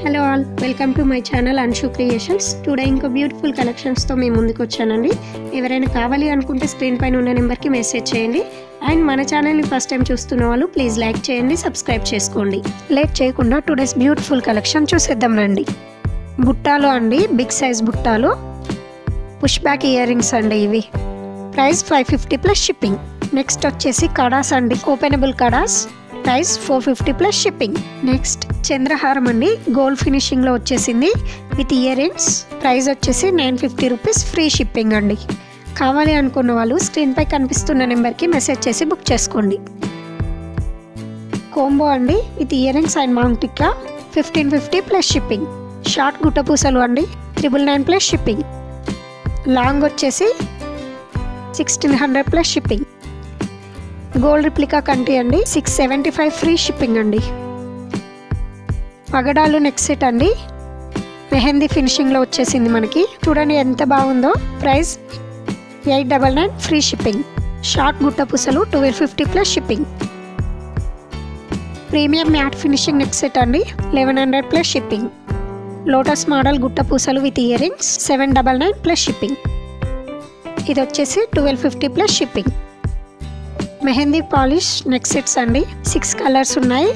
Hello all, welcome to my channel Anshu creations. Today ఇంకో beautiful కలెక్షన్స్తో మేము ముందుకు వచ్చానండి. ఎవరైనా కావాలి అనుకుంటే స్క్రీన్ పైన ఉన్న నెంబర్కి మెసేజ్ చేయండి. అండ్ మన ఛానల్ని ఫస్ట్ టైం చూస్తున్న వాళ్ళు ప్లీజ్ లైక్ చేయండి, సబ్స్క్రైబ్ చేసుకోండి. లేట్ చేయకుండా టుడేస్ బ్యూటిఫుల్ కలెక్షన్ చూసేద్దాం రండి. బుట్టాలు అండి, బిగ్ సైజ్ బుట్టాలు, పుష్ బ్యాక్ ఇయర్ రింగ్స్ అండి. ఇవి ప్రైస్ 550 ప్లస్ షిప్పింగ్. నెక్స్ట్ వచ్చేసి కడాస్ అండి, ఓపెనబుల్ కడాస్, ప్రైస్ 450 ప్లస్ షిప్పింగ్. నెక్స్ట్ చంద్రహారం అండి, గోల్డ్ ఫినిషింగ్ లో వచ్చేసింది విత్ ఇయర్ రింగ్స్. ప్రైస్ వచ్చేసి 950 రూపీస్, ఫ్రీ షిప్పింగ్ అండి. కావాలి అనుకున్న వాళ్ళు స్క్రీన్ పై కనిపిస్తున్న నెంబర్కి మెసేజ్ చేసి బుక్ చేసుకోండి. కోంబో అండి విత్ ఇయర్ రింగ్స్ అండ్ మౌంట్ టిక్కా, 1550 ప్లస్ షిప్పింగ్. షార్ట్ గుట్టపూసలు అండి, 999 ప్లస్ షిప్పింగ్. లాంగ్ వచ్చేసి 1600 ప్లస్ షిప్పింగ్. గోల్డ్ రిప్లికా కంటి అండి, 675 ఫ్రీ షిప్పింగ్ అండి. పగడాలు నెక్ సెట్ అండి, మెహందీ ఫినిషింగ్లో వచ్చేసింది మనకి. చూడండి ఎంత బాగుందో. Price 899 free shipping. షార్ట్ గుట్ట పూసలు 1250 plus shipping. Premium matte finishing neck set అండి, 1100 ప్లస్ షిప్పింగ్. లోటస్ మోడల్ గుట్ట పూసలు with ear rings, 799 plus shipping. ఇది వచ్చేసి 1250 plus shipping. Mehndi polish neck sets అండి, 6 కలర్స్ ఉన్నాయి,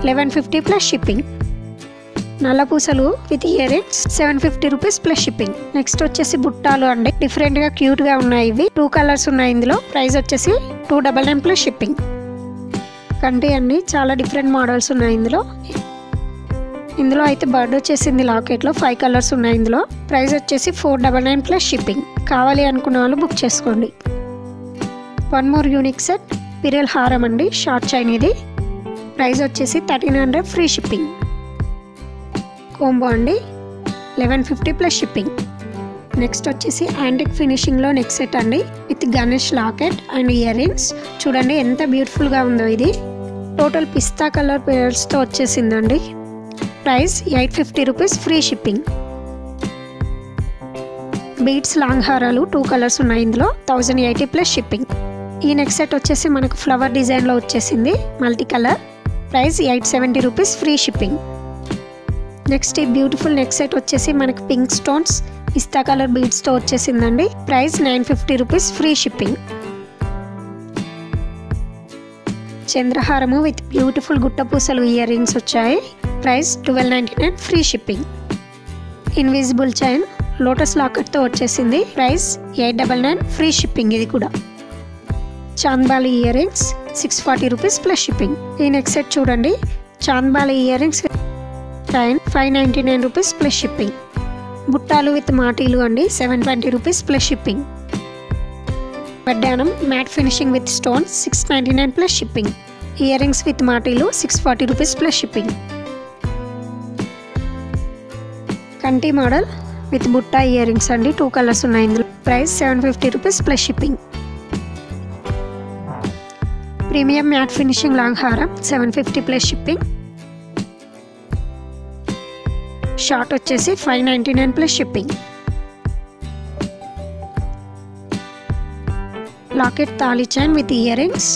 1150 ప్లస్ షిప్పింగ్. నల్ల పూసలు with ear rings, 750 rupees plus shipping. Next వచ్చేసి బుట్టాలు అండి, డిఫరెంట్ గా క్యూట్ గా ఉన్నాయి. ఇవి 2 కలర్స్ ఉన్నాయి ఇందులో. ప్రైస్ వచ్చేసి 299 ప్లస్ షిప్పింగ్. కంటి అండి, చాలా డిఫరెంట్ మోడల్స్ ఉన్నాయి ఇందులో. ఇందులో అయితే బర్డ్ వచ్చేసింది లాకెట్లో, 5 కలర్స్ ఉన్నాయి ఇందులో. ప్రైస్ వచ్చేసి 499 ప్లస్ షిప్పింగ్. కావాలి అనుకున్న వాళ్ళు బుక్ చేసుకోండి. వన్ మోర్ యూనిక్ సెట్, పిరల్ హారం అండి, షార్ట్ చైన్. ఇది ప్రైస్ వచ్చేసి 1300 ఫ్రీ షిప్పింగ్. కోంబో అండి, 1150 ప్లస్ షిప్పింగ్. నెక్స్ట్ వచ్చేసి యాంటిక్ ఫినిషింగ్లో నెక్ సెట్ అండి, with Ganesh locket and ear rings. చూడండి ఎంత బ్యూటిఫుల్గా ఉందో. ఇది టోటల్ పిస్తా కలర్ పేర్స్తో వచ్చేసిందండి. Price 850 rupees, free shipping. Beads long హారాలు 2 కలర్స్ ఉన్నాయి ఇందులో, 1080 ప్లస్ షిప్పింగ్. ఈ నెక్ సెట్ వచ్చేసి మనకు ఫ్లవర్ డిజైన్లో వచ్చేసింది, multi colour. Price 870 rupees, free shipping. Next ఈ బ్యూటిఫుల్ నెక్ సెట్ వచ్చేసి మనకి పింక్ స్టోన్స్, పిస్తా కలర్ బీడ్స్తో వచ్చేసిందండి. Price 950 rupees, free shipping. చంద్రహారము విత్ బ్యూటిఫుల్ గుట్టపూసలు ఇయర్ రింగ్స్ వచ్చాయి. Price 1299 free shipping. Invisible chain lotus లాకెట్తో వచ్చేసింది. Price 899 free shipping. ఇది కూడా చాంద్బాలి ear rings, 640 rupees plus shipping. ఈ నెక్ సెట్ చూడండి, చాంద్బాలి ear rings, 599 rupees plus shipping. బుట్టాలు విత్ మాటీలు అండి, 720 రూపీస్ ప్లస్ షిప్పింగ్. వడ్డానం matte finishing with stones, 699 plus shipping. Ear rings with మాటీలు, 640 రూపీస్ ప్లస్ షిప్పింగ్. కంటి మోడల్ విత్ బుట్టా ఇయర్ రింగ్స్ అండి, 2 కలర్స్ ఉన్నాయి ఇందులో. Price 750 rupees plus shipping. Premium matte finishing long హారం, 750 ప్లస్ షిప్పింగ్. షార్ట్ వచ్చేసి 599 plus shipping. Locket thali chain with ear rings,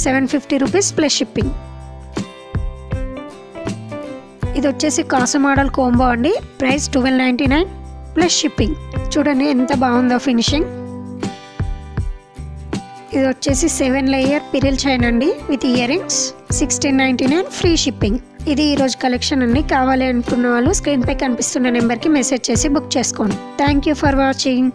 750 rupees plus shipping. ఇది వచ్చేసి కాసు మోడల్ కోంబో అండి, ప్రైస్ 1299 ప్లస్ షిప్పింగ్. చూడండి ఎంత బాగుందో ఫినిషింగ్. ఇది వచ్చేసి 7 లేయర్ పిరిల్ చైన్ అండి, with ear rings, 1699 free shipping. ఇది ఈరోజు కలెక్షన్ అండి. కావాలి అనుకున్న వాళ్ళు స్క్రీన్ పై కనిపిస్తున్న నెంబర్కి మెసేజ్ చేసి బుక్ చేసుకోండి. Thank you for watching.